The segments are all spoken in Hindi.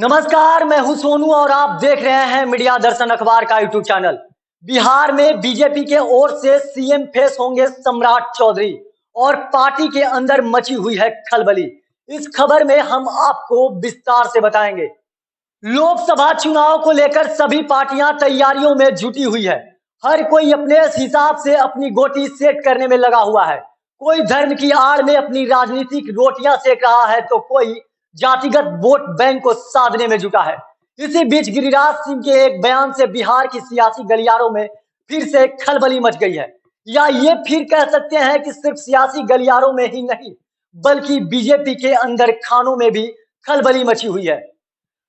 नमस्कार, मैं हूं सोनू और आप देख रहे हैं मीडिया दर्शन अखबार का यूट्यूब चैनल। बिहार में बीजेपी के ओर से सीएम फेस होंगे सम्राट चौधरी और पार्टी के अंदर मची हुई है खलबली। इस खबर में हम आपको विस्तार से बताएंगे। लोकसभा चुनाव को लेकर सभी पार्टियां तैयारियों में जुटी हुई है। हर कोई अपने हिसाब से अपनी गोटी सेट करने में लगा हुआ है। कोई धर्म की आड़ में अपनी राजनीतिक रोटियां सेक रहा है तो कोई जातिगत वोट बैंक को साधने में जुटा है। इसी बीच गिरिराज सिंह के एक बयान से बिहार की सियासी गलियारों में फिर से खलबली मच गई है। या ये फिर कह सकते हैं कि सिर्फ सियासी गलियारों में ही नहीं बल्कि बीजेपी के अंदर खानों में भी खलबली मची हुई है।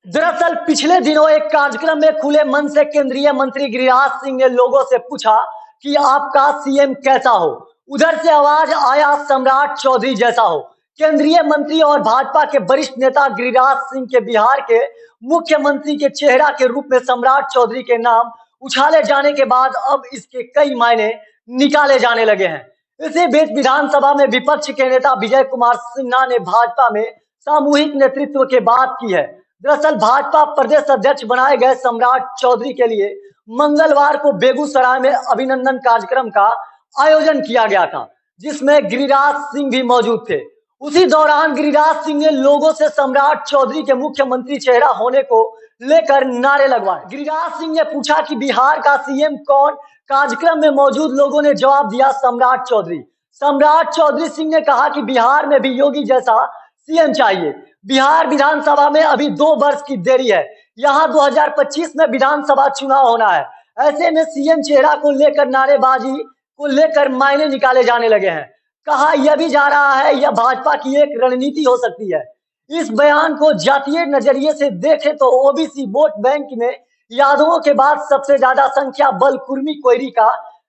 दरअसल पिछले दिनों एक कार्यक्रम में खुले मन से केंद्रीय मंत्री गिरिराज सिंह ने लोगों से पूछा कि आपका सीएम कैसा हो। उधर से आवाज आया सम्राट चौधरी जैसा हो। केंद्रीय मंत्री और भाजपा के वरिष्ठ नेता गिरिराज सिंह के बिहार के मुख्यमंत्री के चेहरा के रूप में सम्राट चौधरी के नाम उछाले जाने के बाद अब इसके कई मायने निकाले जाने लगे हैं। इसी बीच विधानसभा में विपक्ष के नेता विजय कुमार सिन्हा ने भाजपा में सामूहिक नेतृत्व की बात की है। दरअसल भाजपा प्रदेश अध्यक्ष बनाए गए सम्राट चौधरी के लिए मंगलवार को बेगूसराय में अभिनंदन कार्यक्रम का आयोजन किया गया था, जिसमें गिरिराज सिंह भी मौजूद थे। उसी दौरान गिरिराज सिंह ने लोगों से सम्राट चौधरी के मुख्यमंत्री चेहरा होने को लेकर नारे लगवाए। गिरिराज सिंह ने पूछा कि बिहार का सीएम कौन। कार्यक्रम में मौजूद लोगों ने जवाब दिया सम्राट चौधरी। सम्राट चौधरी सिंह ने कहा कि बिहार में भी योगी जैसा सीएम चाहिए। बिहार विधानसभा में अभी 2 वर्ष की देरी है। यहाँ 2025 में विधानसभा चुनाव होना है। ऐसे में सीएम चेहरा को लेकर नारेबाजी को लेकर मायने निकाले जाने लगे हैं। कहा यह भी जा रहा है यह भाजपा की एक रणनीति हो सकती है। इस बयान को जातीय नजरिए से देखें तो ओबीसी वोट बैंक में यादवों के बाद सबसे ज्यादा संख्या बल कुर्मी कोयरी का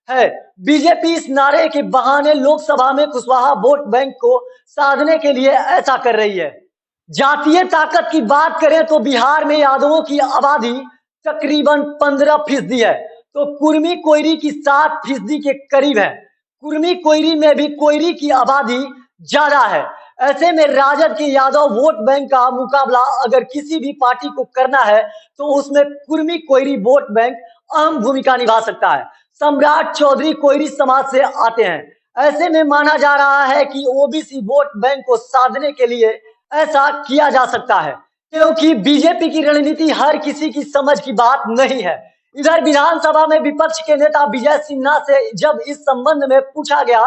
है। बीजेपी इस नारे के बहाने लोकसभा में कुशवाहा वोट बैंक को साधने के लिए ऐसा कर रही है। जातीय ताकत की बात करें तो बिहार में यादवों की आबादी तकरीबन 15% है, तो कुर्मी कोयरी की 7% के करीब है। कुर्मी कोयरी में भी कोयरी की आबादी ज्यादा है। ऐसे में राजद के यादव वोट बैंक का मुकाबला अगर किसी भी पार्टी को करना है तो उसमें कुर्मी कोयरी वोट बैंक अहम भूमिका निभा सकता है। सम्राट चौधरी कोयरी समाज से आते हैं। ऐसे में माना जा रहा है कि ओबीसी वोट बैंक को साधने के लिए ऐसा किया जा सकता है, क्योंकि बीजेपी की रणनीति हर किसी की समझ की बात नहीं है। इधर विधानसभा में विपक्ष के नेता विजय सिन्हा से जब इस संबंध में पूछा गया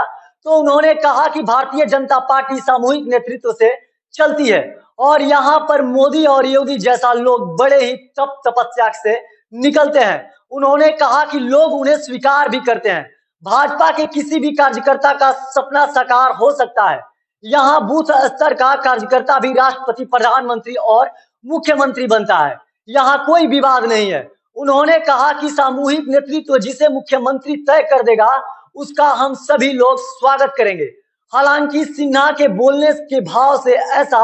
तो उन्होंने कहा कि भारतीय जनता पार्टी सामूहिक नेतृत्व से चलती है और यहाँ पर मोदी और योगी जैसा लोग बड़े ही तप तपस्या से निकलते हैं। उन्होंने कहा कि लोग उन्हें स्वीकार भी करते हैं। भाजपा के किसी भी कार्यकर्ता का सपना साकार हो सकता है। यहाँ बूथ स्तर का कार्यकर्ता भी राष्ट्रपति, प्रधानमंत्री और मुख्यमंत्री बनता है। यहाँ कोई विवाद नहीं है। उन्होंने कहा कि सामूहिक नेतृत्व जिसे मुख्यमंत्री तय कर देगा उसका हम सभी लोग स्वागत करेंगे। हालांकि सिन्हा के बोलने के भाव से ऐसा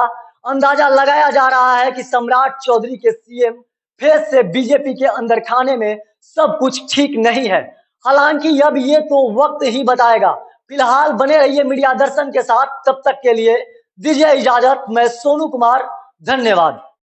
अंदाजा लगाया जा रहा है कि सम्राट चौधरी के सीएम फेस से बीजेपी के अंदर खाने में सब कुछ ठीक नहीं है। हालांकि अब ये तो वक्त ही बताएगा। फिलहाल बने रहिए मीडिया दर्शन के साथ। तब तक के लिए दीजिए इजाजत। मैं सोनू कुमार, धन्यवाद।